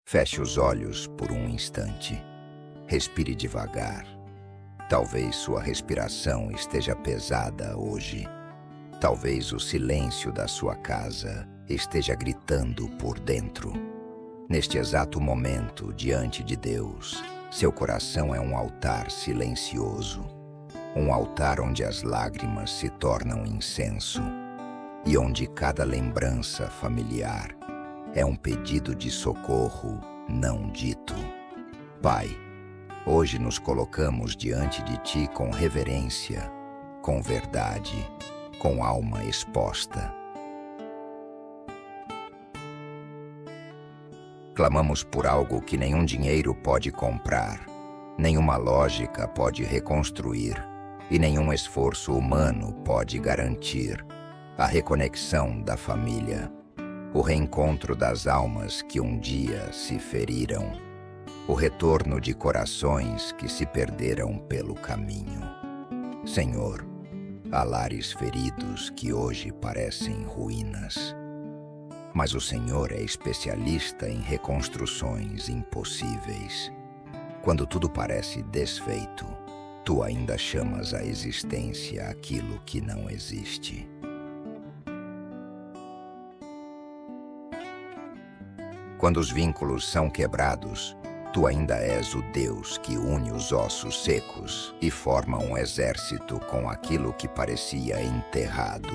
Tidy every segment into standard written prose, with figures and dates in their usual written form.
Feche os olhos por um instante. Respire devagar. Talvez sua respiração esteja pesada hoje. Talvez o silêncio da sua casa esteja gritando por dentro. Neste exato momento, diante de Deus, seu coração é um altar silencioso. Um altar onde as lágrimas se tornam incenso e onde cada lembrança familiar é um pedido de socorro não dito. Pai, hoje nos colocamos diante de Ti com reverência, com verdade, com alma exposta. Clamamos por algo que nenhum dinheiro pode comprar, nenhuma lógica pode reconstruir e nenhum esforço humano pode garantir: a reconexão da família, o reencontro das almas que um dia se feriram, o retorno de corações que se perderam pelo caminho. Senhor, há lares feridos que hoje parecem ruínas, mas o Senhor é especialista em reconstruções impossíveis. Quando tudo parece desfeito, Tu ainda chamas à existência aquilo que não existe. Quando os vínculos são quebrados, Tu ainda és o Deus que une os ossos secos e forma um exército com aquilo que parecia enterrado.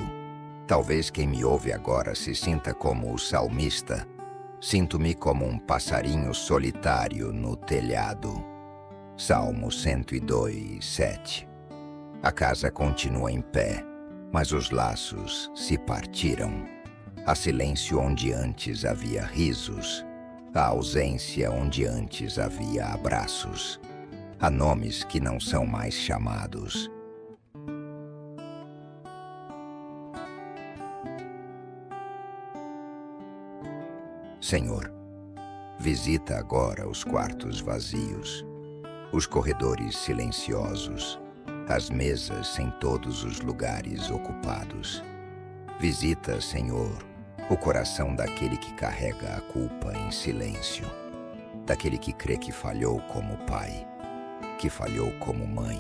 Talvez quem me ouve agora se sinta como o salmista. Sinto-me como um passarinho solitário no telhado. Salmo 102, 7. A casa continua em pé, mas os laços se partiram. Há silêncio onde antes havia risos. Há ausência onde antes havia abraços. Há nomes que não são mais chamados. Senhor, visita agora os quartos vazios, os corredores silenciosos, as mesas em todos os lugares ocupados. Visita, Senhor, o coração daquele que carrega a culpa em silêncio, daquele que crê que falhou como pai, que falhou como mãe,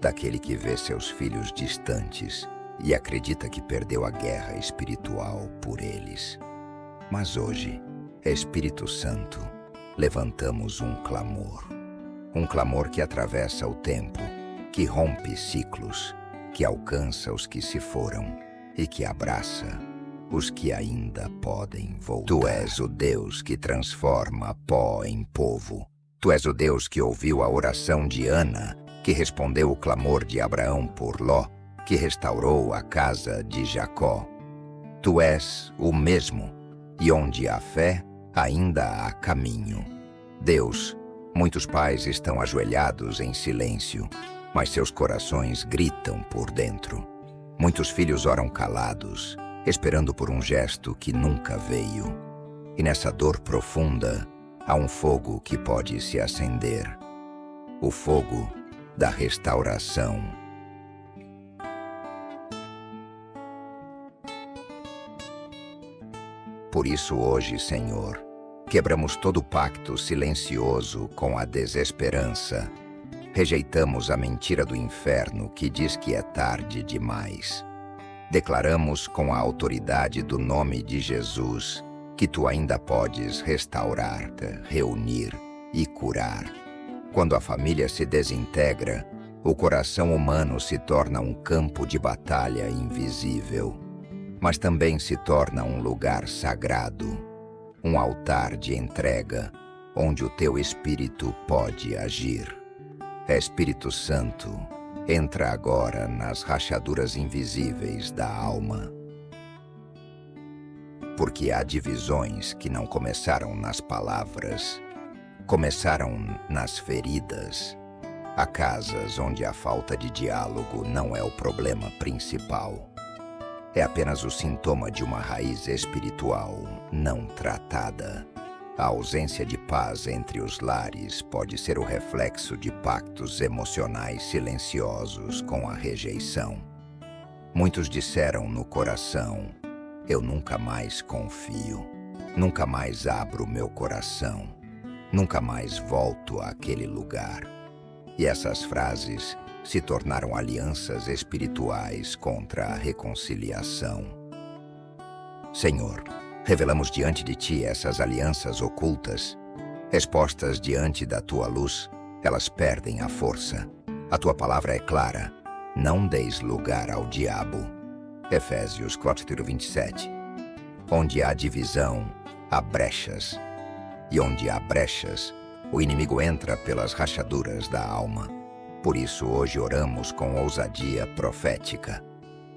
daquele que vê seus filhos distantes e acredita que perdeu a guerra espiritual por eles. Mas hoje, Espírito Santo, levantamos um clamor que atravessa o tempo, que rompe ciclos, que alcança os que se foram e que abraça os que ainda podem voltar. Tu és o Deus que transforma pó em povo. Tu és o Deus que ouviu a oração de Ana, que respondeu o clamor de Abraão por Ló, que restaurou a casa de Jacó. Tu és o mesmo, e onde há fé, ainda há caminho. Deus, muitos pais estão ajoelhados em silêncio, mas seus corações gritam por dentro. Muitos filhos oram calados, esperando por um gesto que nunca veio. E nessa dor profunda, há um fogo que pode se acender. O fogo da restauração. Por isso hoje, Senhor, quebramos todo pacto silencioso com a desesperança. Rejeitamos a mentira do inferno que diz que é tarde demais. Declaramos com a autoridade do nome de Jesus que Tu ainda podes restaurar, reunir e curar. Quando a família se desintegra, o coração humano se torna um campo de batalha invisível, mas também se torna um lugar sagrado, um altar de entrega, onde o Teu Espírito pode agir. Espírito Santo, entra agora nas rachaduras invisíveis da alma. Porque há divisões que não começaram nas palavras, começaram nas feridas. Há casas onde a falta de diálogo não é o problema principal. É apenas o sintoma de uma raiz espiritual não tratada. A ausência de paz entre os lares pode ser o reflexo de pactos emocionais silenciosos com a rejeição. Muitos disseram no coração: eu nunca mais confio. Nunca mais abro meu coração. Nunca mais volto àquele lugar. E essas frases se tornaram alianças espirituais contra a reconciliação. Senhor, revelamos diante de Ti essas alianças ocultas. Expostas diante da Tua luz, elas perdem a força. A Tua palavra é clara. Não deis lugar ao diabo. Efésios 4:27. Onde há divisão, há brechas. E onde há brechas, o inimigo entra pelas rachaduras da alma. Por isso hoje oramos com ousadia profética.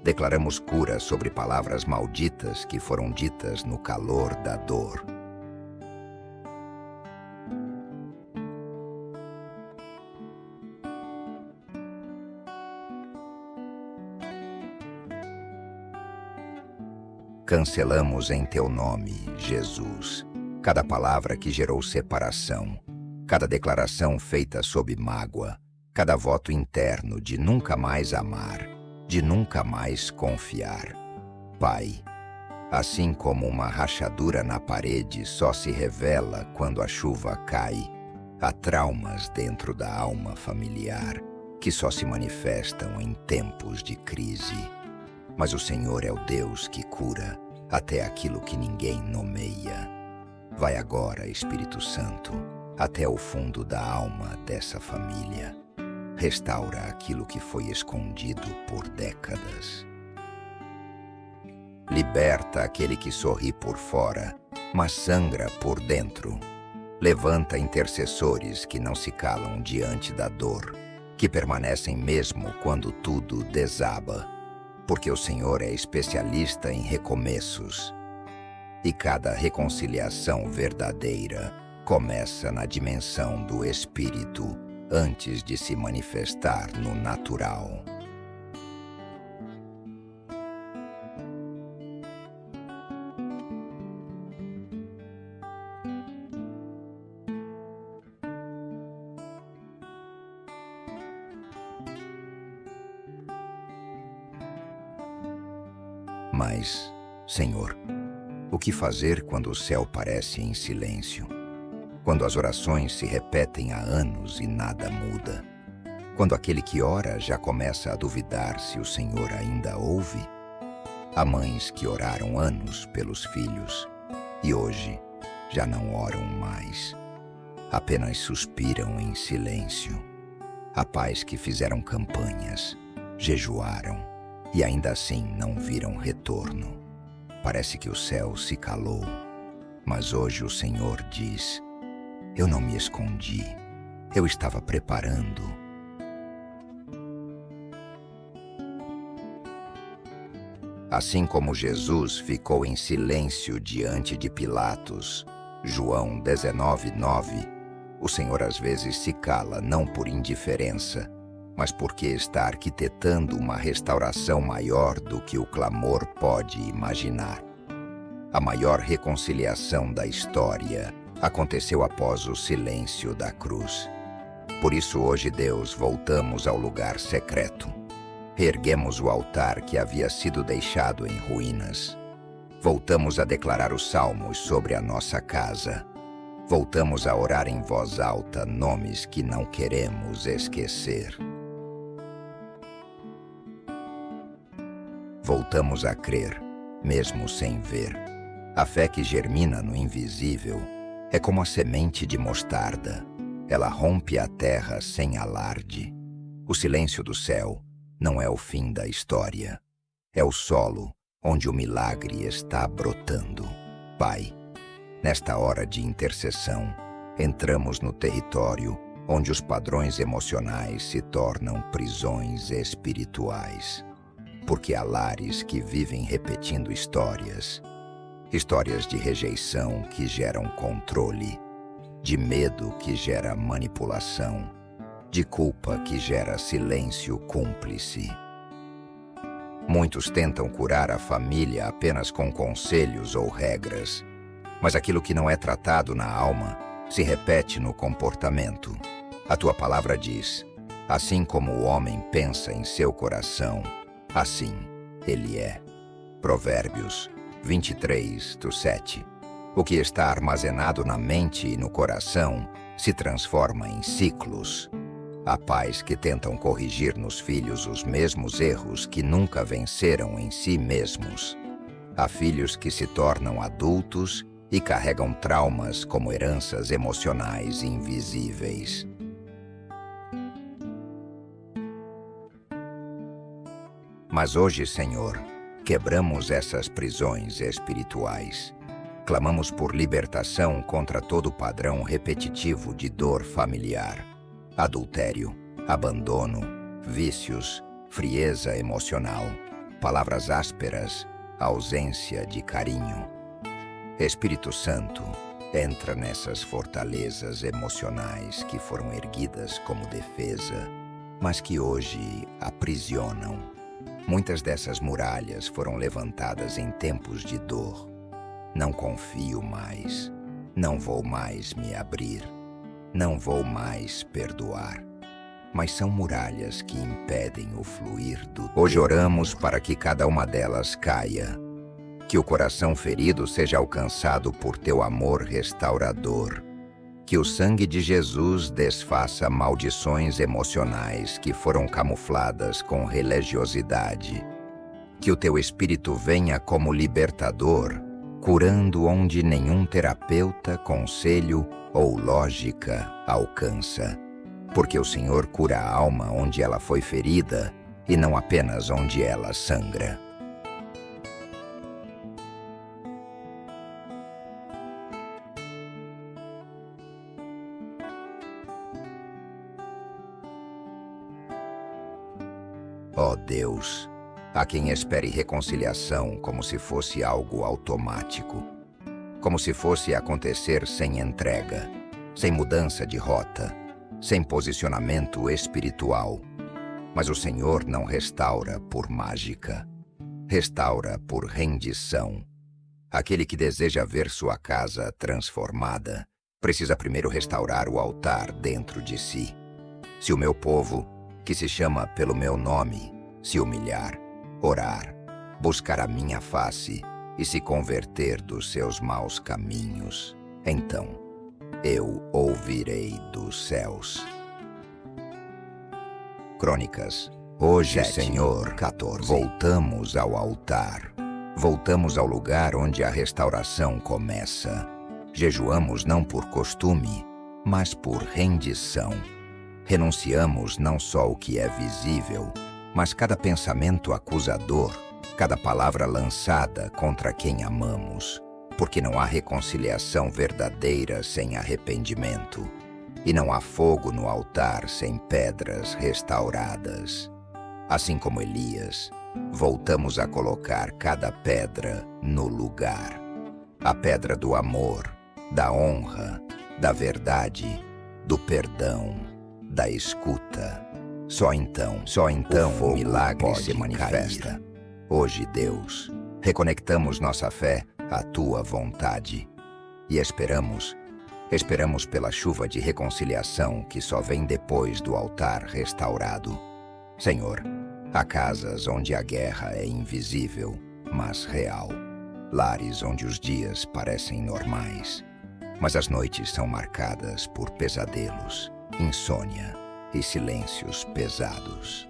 Declaramos cura sobre palavras malditas que foram ditas no calor da dor. Cancelamos em Teu nome, Jesus, cada palavra que gerou separação, cada declaração feita sob mágoa, cada voto interno de nunca mais amar, de nunca mais confiar. Pai, assim como uma rachadura na parede só se revela quando a chuva cai, há traumas dentro da alma familiar que só se manifestam em tempos de crise. Mas o Senhor é o Deus que cura até aquilo que ninguém nomeia. Vai agora, Espírito Santo, até o fundo da alma dessa família. Restaura aquilo que foi escondido por décadas. Liberta aquele que sorri por fora, mas sangra por dentro. Levanta intercessores que não se calam diante da dor, que permanecem mesmo quando tudo desaba. Porque o Senhor é especialista em recomeços. E cada reconciliação verdadeira começa na dimensão do Espírito, antes de se manifestar no natural. Mas, Senhor, o que fazer quando o céu parece em silêncio? Quando as orações se repetem há anos e nada muda? Quando aquele que ora já começa a duvidar se o Senhor ainda ouve? Há mães que oraram anos pelos filhos e hoje já não oram mais. Apenas suspiram em silêncio. Há pais que fizeram campanhas, jejuaram, e ainda assim não viram retorno. Parece que o céu se calou, mas hoje o Senhor diz: eu não me escondi, eu estava preparando. Assim como Jesus ficou em silêncio diante de Pilatos, João 19:9, o Senhor às vezes se cala não por indiferença, mas porque está arquitetando uma restauração maior do que o clamor pode imaginar. A maior reconciliação da história aconteceu após o silêncio da cruz. Por isso hoje, Deus, voltamos ao lugar secreto. Reerguemos o altar que havia sido deixado em ruínas. Voltamos a declarar os salmos sobre a nossa casa. Voltamos a orar em voz alta nomes que não queremos esquecer. Voltamos a crer, mesmo sem ver. A fé que germina no invisível é como a semente de mostarda. Ela rompe a terra sem alarde. O silêncio do céu não é o fim da história. É o solo onde o milagre está brotando. Pai, nesta hora de intercessão, entramos no território onde os padrões emocionais se tornam prisões espirituais. Porque há lares que vivem repetindo histórias de rejeição que geram controle, de medo que gera manipulação, de culpa que gera silêncio cúmplice. Muitos tentam curar a família apenas com conselhos ou regras, mas aquilo que não é tratado na alma se repete no comportamento. A tua palavra diz: assim como o homem pensa em seu coração, assim ele é. Provérbios 23:7. O que está armazenado na mente e no coração se transforma em ciclos. Há pais que tentam corrigir nos filhos os mesmos erros que nunca venceram em si mesmos. Há filhos que se tornam adultos e carregam traumas como heranças emocionais invisíveis. Mas hoje, Senhor, quebramos essas prisões espirituais. Clamamos por libertação contra todo padrão repetitivo de dor familiar, adultério, abandono, vícios, frieza emocional, palavras ásperas, ausência de carinho. Espírito Santo, entra nessas fortalezas emocionais que foram erguidas como defesa, mas que hoje aprisionam. Muitas dessas muralhas foram levantadas em tempos de dor. Não confio mais, não vou mais me abrir, não vou mais perdoar. Mas são muralhas que impedem o fluir do... Hoje oramos para que cada uma delas caia, que o coração ferido seja alcançado por teu amor restaurador, que o sangue de Jesus desfaça maldições emocionais que foram camufladas com religiosidade, que o teu Espírito venha como libertador, curando onde nenhum terapeuta, conselho ou lógica alcança, porque o Senhor cura a alma onde ela foi ferida e não apenas onde ela sangra. Ó Deus, há quem espere reconciliação como se fosse algo automático, como se fosse acontecer sem entrega, sem mudança de rota, sem posicionamento espiritual. Mas o Senhor não restaura por mágica, restaura por rendição. Aquele que deseja ver sua casa transformada precisa primeiro restaurar o altar dentro de si. Se o meu povo, que se chama pelo meu nome, se humilhar, orar, buscar a minha face e se converter dos seus maus caminhos, então eu ouvirei dos céus. Crônicas. Hoje, 7, Senhor, 14. Voltamos ao altar. Voltamos ao lugar onde a restauração começa. Jejuamos não por costume, mas por rendição. Renunciamos não só o que é visível, mas cada pensamento acusador, cada palavra lançada contra quem amamos, porque não há reconciliação verdadeira sem arrependimento, e não há fogo no altar sem pedras restauradas. Assim como Elias, voltamos a colocar cada pedra no lugar. A pedra do amor, da honra, da verdade, do perdão, da escuta. Só então o milagre se manifesta. Cair. Hoje, Deus, reconectamos nossa fé à tua vontade e esperamos pela chuva de reconciliação que só vem depois do altar restaurado. Senhor, há casas onde a guerra é invisível, mas real. Lares onde os dias parecem normais, mas as noites são marcadas por pesadelos, insônia e silêncios pesados.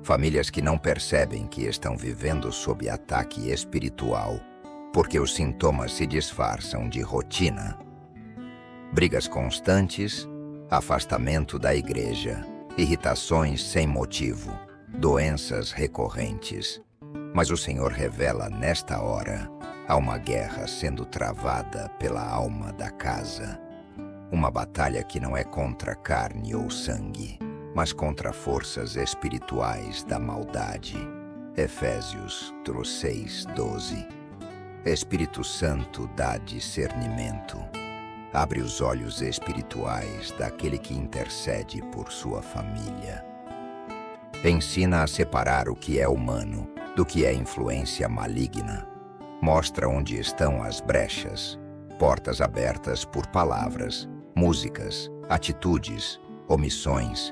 Famílias que não percebem que estão vivendo sob ataque espiritual, porque os sintomas se disfarçam de rotina. Brigas constantes, afastamento da igreja, irritações sem motivo, doenças recorrentes. Mas o Senhor revela nesta hora, há uma guerra sendo travada pela alma da casa. Uma batalha que não é contra carne ou sangue, mas contra forças espirituais da maldade. Efésios 6:12. Espírito Santo dá discernimento. Abre os olhos espirituais daquele que intercede por sua família. Ensina a separar o que é humano do que é influência maligna. Mostra onde estão as brechas, portas abertas por palavras, músicas, atitudes, omissões.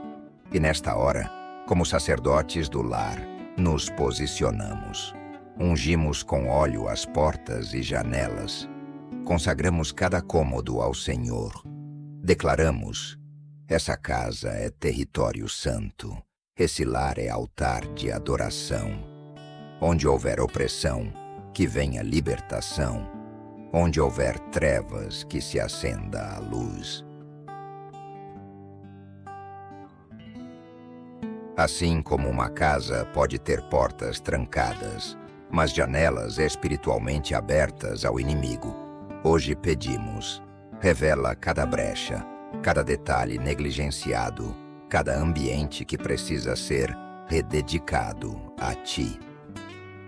E nesta hora, como sacerdotes do lar, nos posicionamos. Ungimos com óleo as portas e janelas. Consagramos cada cômodo ao Senhor. Declaramos: essa casa é território santo. Esse lar é altar de adoração. Onde houver opressão, que venha libertação. Onde houver trevas, que se acenda a luz. Assim como uma casa pode ter portas trancadas, mas janelas espiritualmente abertas ao inimigo, hoje pedimos: revela cada brecha, cada detalhe negligenciado, cada ambiente que precisa ser rededicado a Ti.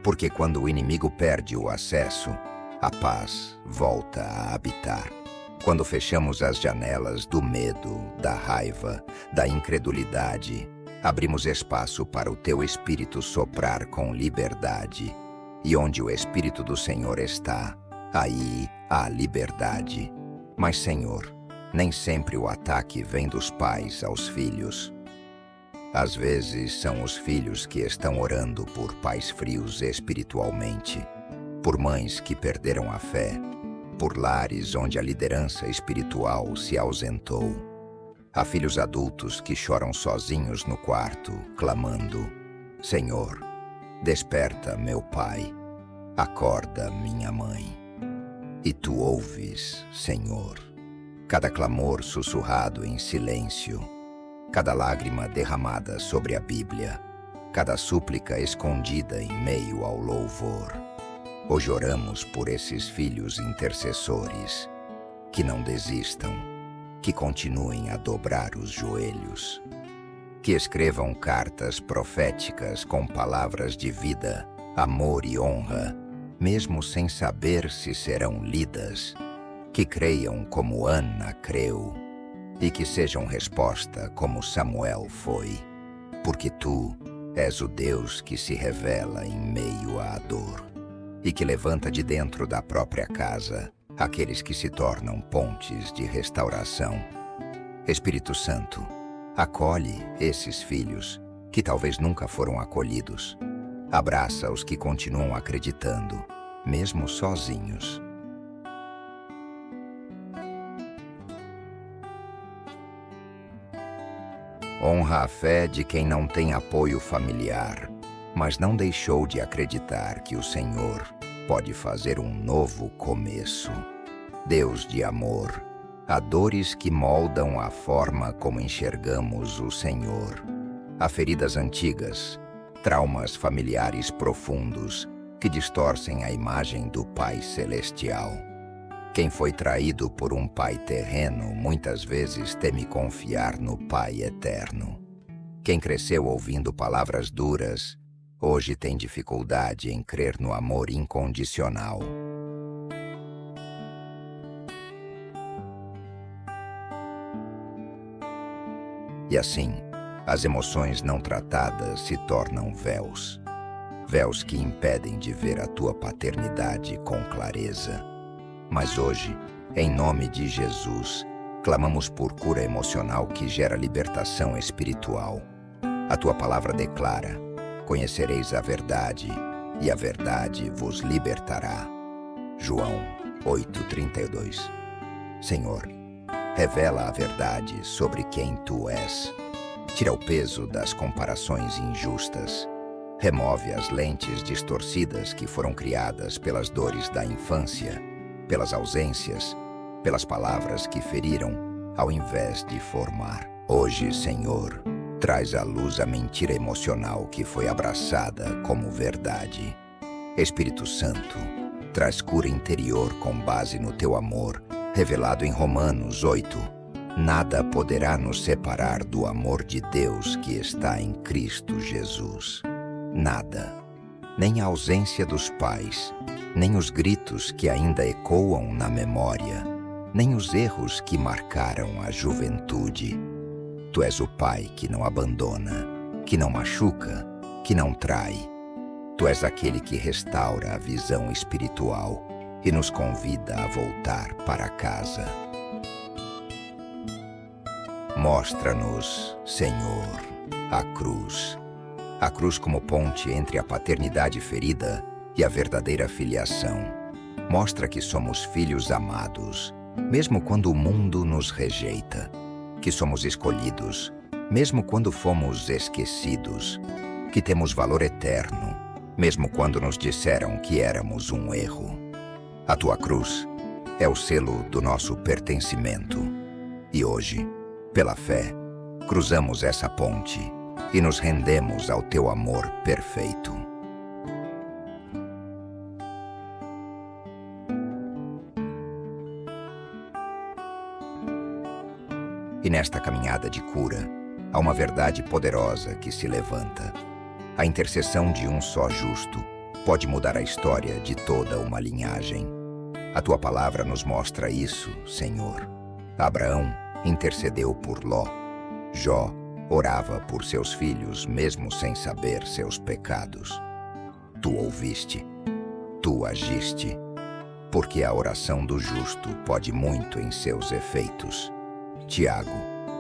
Porque quando o inimigo perde o acesso, a paz volta a habitar. Quando fechamos as janelas do medo, da raiva, da incredulidade, abrimos espaço para o Teu Espírito soprar com liberdade. E onde o Espírito do Senhor está, aí há liberdade. Mas, Senhor, nem sempre o ataque vem dos pais aos filhos. Às vezes são os filhos que estão orando por pais frios espiritualmente, por mães que perderam a fé, por lares onde a liderança espiritual se ausentou. Há filhos adultos que choram sozinhos no quarto, clamando: Senhor, desperta meu pai, acorda minha mãe. E Tu ouves, Senhor, cada clamor sussurrado em silêncio, cada lágrima derramada sobre a Bíblia, cada súplica escondida em meio ao louvor. Hoje oramos por esses filhos intercessores, que não desistam, que continuem a dobrar os joelhos, que escrevam cartas proféticas com palavras de vida, amor e honra, mesmo sem saber se serão lidas, que creiam como Ana creu, e que sejam resposta como Samuel foi, porque Tu és o Deus que se revela em meio à dor, e que levanta de dentro da própria casa aqueles que se tornam pontes de restauração. Espírito Santo, acolhe esses filhos que talvez nunca foram acolhidos. Abraça os que continuam acreditando, mesmo sozinhos. Honra a fé de quem não tem apoio familiar, mas não deixou de acreditar que o Senhor pode fazer um novo começo. Deus de amor, há dores que moldam a forma como enxergamos o Senhor. Há feridas antigas, traumas familiares profundos que distorcem a imagem do Pai Celestial. Quem foi traído por um pai terreno muitas vezes teme confiar no Pai Eterno. Quem cresceu ouvindo palavras duras, hoje tem dificuldade em crer no amor incondicional. E assim, as emoções não tratadas se tornam véus. Véus que impedem de ver a Tua paternidade com clareza. Mas hoje, em nome de Jesus, clamamos por cura emocional que gera libertação espiritual. A Tua palavra declara: conhecereis a verdade, e a verdade vos libertará. João 8:32. Senhor, revela a verdade sobre quem Tu és. Tira o peso das comparações injustas. Remove as lentes distorcidas que foram criadas pelas dores da infância, pelas ausências, pelas palavras que feriram, ao invés de formar. Hoje, Senhor, traz à luz a mentira emocional que foi abraçada como verdade. Espírito Santo, traz cura interior com base no Teu amor, revelado em Romanos 8. Nada poderá nos separar do amor de Deus que está em Cristo Jesus. Nada, nem a ausência dos pais, nem os gritos que ainda ecoam na memória, nem os erros que marcaram a juventude. Tu és o Pai que não abandona, que não machuca, que não trai. Tu és aquele que restaura a visão espiritual, e nos convida a voltar para casa. Mostra-nos, Senhor, a cruz como ponte entre a paternidade ferida e a verdadeira filiação. Mostra que somos filhos amados, mesmo quando o mundo nos rejeita, que somos escolhidos, mesmo quando fomos esquecidos, que temos valor eterno, mesmo quando nos disseram que éramos um erro. A tua cruz é o selo do nosso pertencimento. E hoje, pela fé, cruzamos essa ponte e nos rendemos ao teu amor perfeito. E nesta caminhada de cura, há uma verdade poderosa que se levanta. A intercessão de um só justo pode mudar a história de toda uma linhagem. A tua palavra nos mostra isso, Senhor. Abraão intercedeu por Ló. Jó orava por seus filhos mesmo sem saber seus pecados. Tu ouviste, tu agiste, porque a oração do justo pode muito em seus efeitos. Tiago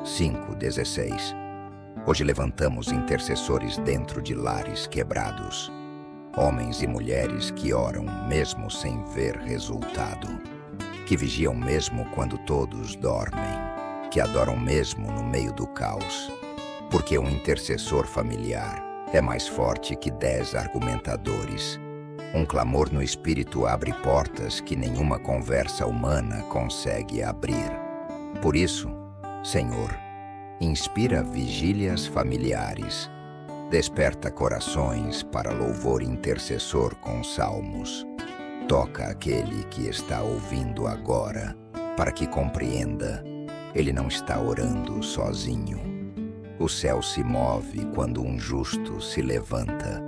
5,16. Hoje levantamos intercessores dentro de lares quebrados. Homens e mulheres que oram mesmo sem ver resultado. Que vigiam mesmo quando todos dormem. Que adoram mesmo no meio do caos. Porque um intercessor familiar é mais forte que 10 argumentadores. Um clamor no espírito abre portas que nenhuma conversa humana consegue abrir. Por isso, Senhor, inspira vigílias familiares, desperta corações para louvor intercessor com salmos. Toca aquele que está ouvindo agora, para que compreenda, ele não está orando sozinho. O céu se move quando um justo se levanta.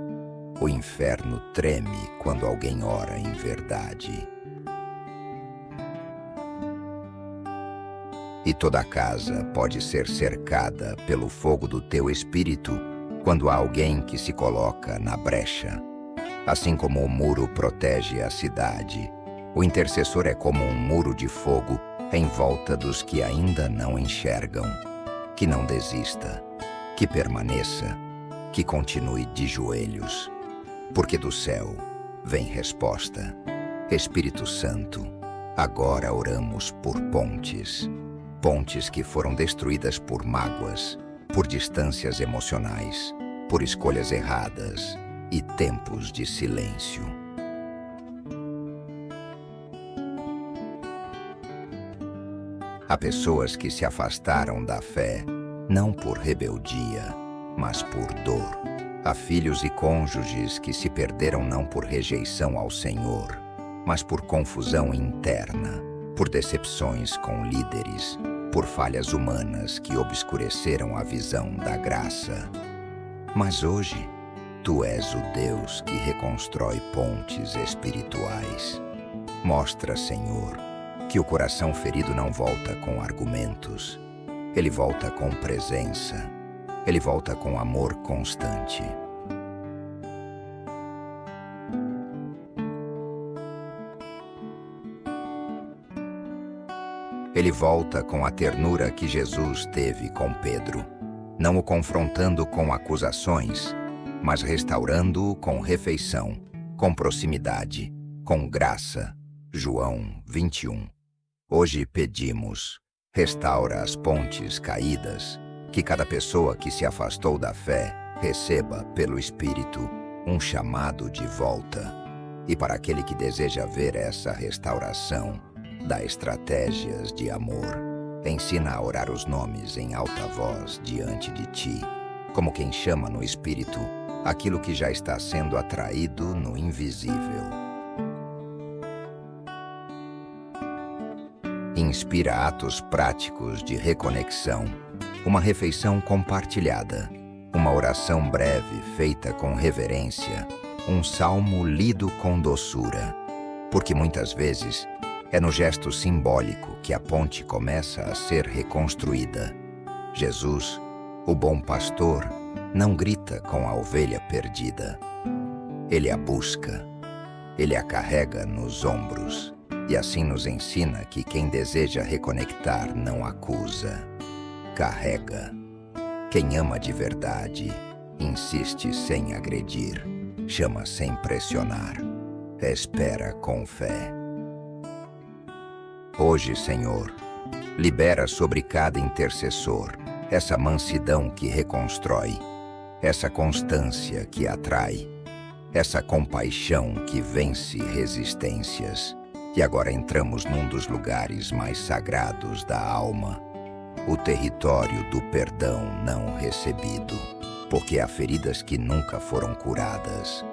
O inferno treme quando alguém ora em verdade. E toda a casa pode ser cercada pelo fogo do teu espírito quando há alguém que se coloca na brecha. Assim como o muro protege a cidade, o intercessor é como um muro de fogo em volta dos que ainda não enxergam. Que não desista, que permaneça, que continue de joelhos, porque do céu vem resposta. Espírito Santo, agora oramos por pontes. Pontes que foram destruídas por mágoas, por distâncias emocionais, por escolhas erradas e tempos de silêncio. Há pessoas que se afastaram da fé, não por rebeldia, mas por dor. Há filhos e cônjuges que se perderam não por rejeição ao Senhor, mas por confusão interna, por decepções com líderes, por falhas humanas que obscureceram a visão da graça. Mas hoje, tu és o Deus que reconstrói pontes espirituais. Mostra, Senhor, que o coração ferido não volta com argumentos. Ele volta com presença. Ele volta com amor constante. Ele volta com a ternura que Jesus teve com Pedro, não o confrontando com acusações, mas restaurando-o com refeição, com proximidade, com graça. João 21. Hoje pedimos, restaura as pontes caídas, que cada pessoa que se afastou da fé receba pelo Espírito um chamado de volta. E para aquele que deseja ver essa restauração, dá estratégias de amor. Ensina a orar os nomes em alta voz diante de ti, como quem chama no Espírito aquilo que já está sendo atraído no invisível. Inspira atos práticos de reconexão, uma refeição compartilhada, uma oração breve feita com reverência, um salmo lido com doçura, porque muitas vezes é no gesto simbólico que a ponte começa a ser reconstruída. Jesus, o bom pastor, não grita com a ovelha perdida. Ele a busca, Ele a carrega nos ombros e assim nos ensina que quem deseja reconectar não acusa, carrega. Quem ama de verdade insiste sem agredir, chama sem pressionar, espera com fé. Hoje, Senhor, libera sobre cada intercessor essa mansidão que reconstrói, essa constância que atrai, essa compaixão que vence resistências. E agora entramos num dos lugares mais sagrados da alma, o território do perdão não recebido, porque há feridas que nunca foram curadas,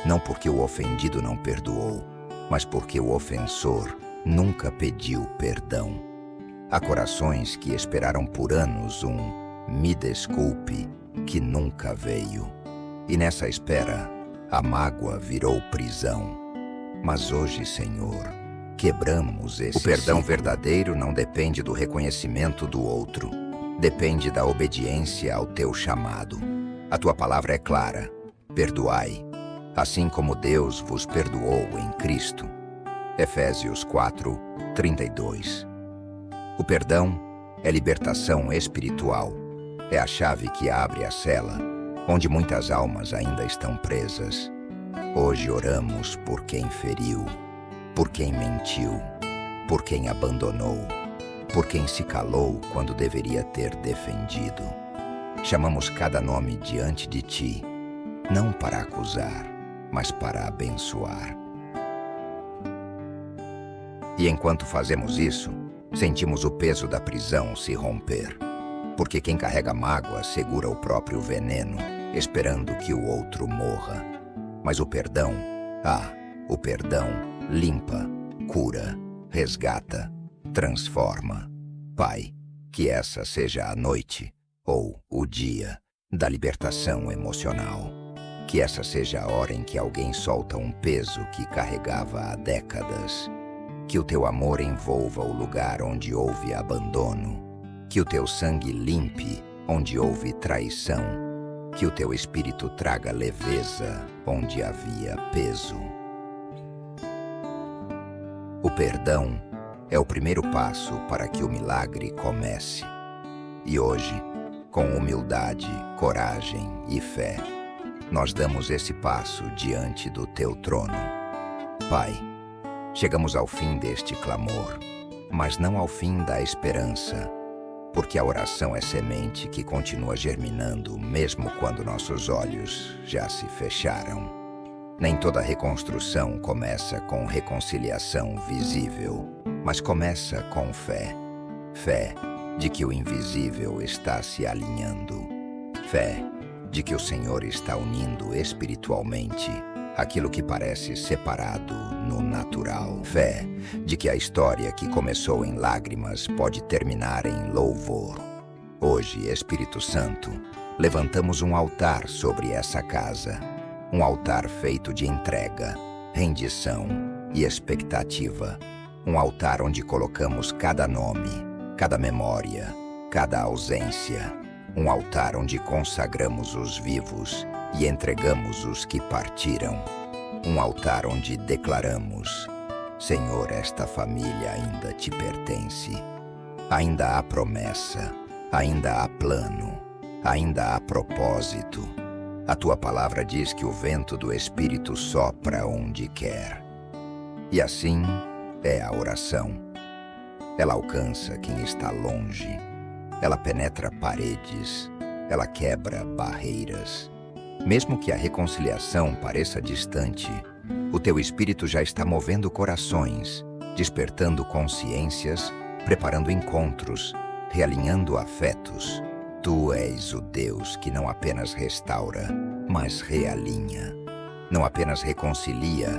não porque o ofendido não perdoou, mas porque o ofensor nunca pediu perdão. Há corações que esperaram por anos um "me desculpe" que nunca veio. E nessa espera, a mágoa virou prisão. Mas hoje, Senhor, quebramos esse ciclo. O perdão verdadeiro não depende do reconhecimento do outro. Depende da obediência ao teu chamado. A tua palavra é clara. Perdoai, assim como Deus vos perdoou em Cristo. Efésios 4, 32. O perdão é libertação espiritual. É a chave que abre a cela, onde muitas almas ainda estão presas. Hoje oramos por quem feriu, por quem mentiu, por quem abandonou, por quem se calou quando deveria ter defendido. Chamamos cada nome diante de ti, não para acusar, mas para abençoar. E enquanto fazemos isso, sentimos o peso da prisão se romper. Porque quem carrega mágoa segura o próprio veneno, esperando que o outro morra. Mas o perdão, o perdão limpa, cura, resgata, transforma. Pai, que essa seja a noite, ou o dia, da libertação emocional. Que essa seja a hora em que alguém solta um peso que carregava há décadas. Que o teu amor envolva o lugar onde houve abandono. Que o teu sangue limpe onde houve traição. Que o teu espírito traga leveza onde havia peso. O perdão é o primeiro passo para que o milagre comece. E hoje, com humildade, coragem e fé, nós damos esse passo diante do teu trono. Pai, chegamos ao fim deste clamor, mas não ao fim da esperança, porque a oração é semente que continua germinando mesmo quando nossos olhos já se fecharam. Nem toda reconstrução começa com reconciliação visível, mas começa com fé. Fé de que o invisível está se alinhando. Fé de que o Senhor está unindo espiritualmente aquilo que parece separado no natural. Fé de que a história que começou em lágrimas pode terminar em louvor. Hoje, Espírito Santo, levantamos um altar sobre essa casa. Um altar feito de entrega, rendição e expectativa. Um altar onde colocamos cada nome, cada memória, cada ausência. Um altar onde consagramos os vivos e entregamos os que partiram. Um altar onde declaramos: Senhor, esta família ainda te pertence. Ainda há promessa, ainda há plano, ainda há propósito. A tua palavra diz que o vento do Espírito sopra onde quer. E assim é a oração. Ela alcança quem está longe. Ela penetra paredes. Ela quebra barreiras. Mesmo que a reconciliação pareça distante, o teu Espírito já está movendo corações, despertando consciências, preparando encontros, realinhando afetos. Tu és o Deus que não apenas restaura, mas realinha. Não apenas reconcilia,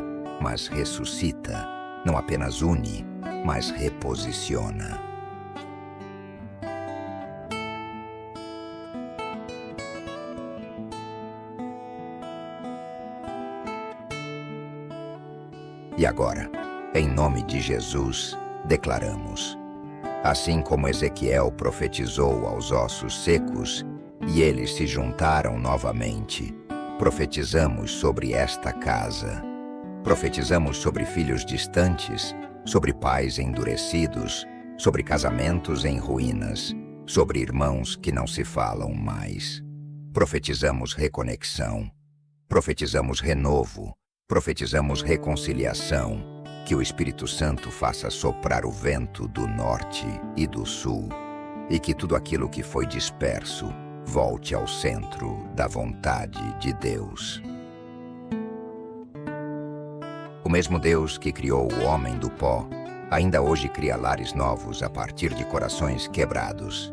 mas ressuscita. Não apenas une, mas reposiciona. E agora, em nome de Jesus, declaramos: assim como Ezequiel profetizou aos ossos secos, e eles se juntaram novamente, profetizamos sobre esta casa. Profetizamos sobre filhos distantes, sobre pais endurecidos, sobre casamentos em ruínas, sobre irmãos que não se falam mais. Profetizamos reconexão, profetizamos renovo, profetizamos reconciliação, que o Espírito Santo faça soprar o vento do norte e do sul, e que tudo aquilo que foi disperso volte ao centro da vontade de Deus. O mesmo Deus que criou o homem do pó, ainda hoje cria lares novos a partir de corações quebrados.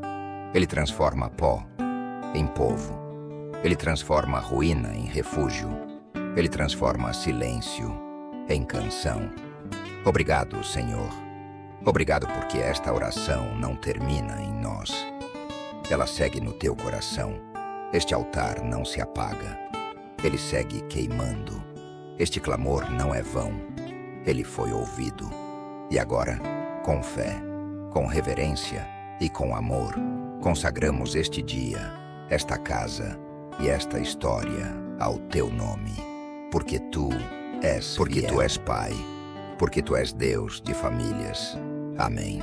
Ele transforma pó em povo. Ele transforma ruína em refúgio. Ele transforma silêncio em canção. Obrigado, Senhor. Obrigado porque esta oração não termina em nós. Ela segue no teu coração. Este altar não se apaga. Ele segue queimando. Este clamor não é vão. Ele foi ouvido. E agora, com fé, com reverência e com amor, consagramos este dia, esta casa e esta história ao teu nome. Porque tu és Pai. Porque tu és Deus de famílias. Amém.